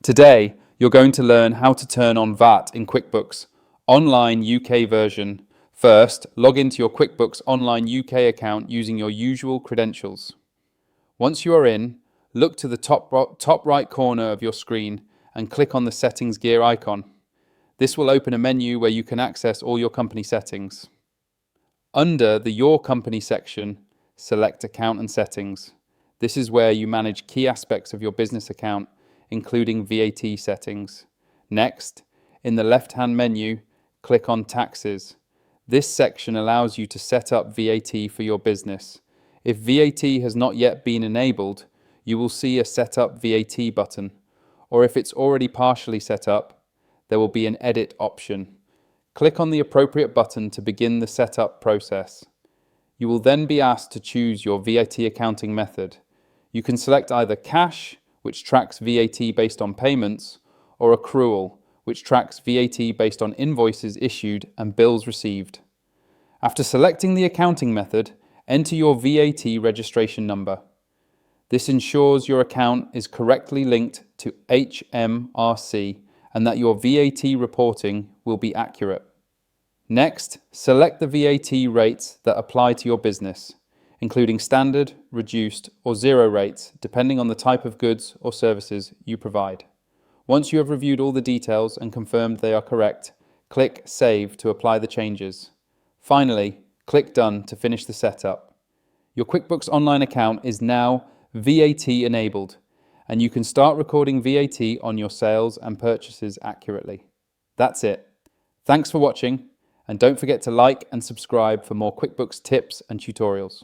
Today, you're going to learn how to turn on VAT in QuickBooks Online UK version. First, log into your QuickBooks Online UK account using your usual credentials. Once you are in, look to the top right corner of your screen and click on the Settings gear icon. This will open a menu where you can access all your company settings. Under the Your Company section, select Account and Settings. This is where you manage key aspects of your business account, including VAT settings. Next, in the left-hand menu, click on Taxes. This section allows you to set up VAT for your business. If VAT has not yet been enabled, you will see a Set Up VAT button, or if it's already partially set up, there will be an Edit option. Click on the appropriate button to begin the setup process. You will then be asked to choose your VAT accounting method. You can select either cash, which tracks VAT based on payments, or accrual, which tracks VAT based on invoices issued and bills received. After selecting the accounting method, enter your VAT registration number. This ensures your account is correctly linked to HMRC and that your VAT reporting will be accurate. Next, select the VAT rates that apply to your business, including standard, reduced, or zero rates, depending on the type of goods or services you provide. Once you have reviewed all the details and confirmed they are correct, click Save to apply the changes. Finally, click Done to finish the setup. Your QuickBooks Online account is now VAT enabled, and you can start recording VAT on your sales and purchases accurately. That's it. Thanks for watching, and don't forget to like and subscribe for more QuickBooks tips and tutorials.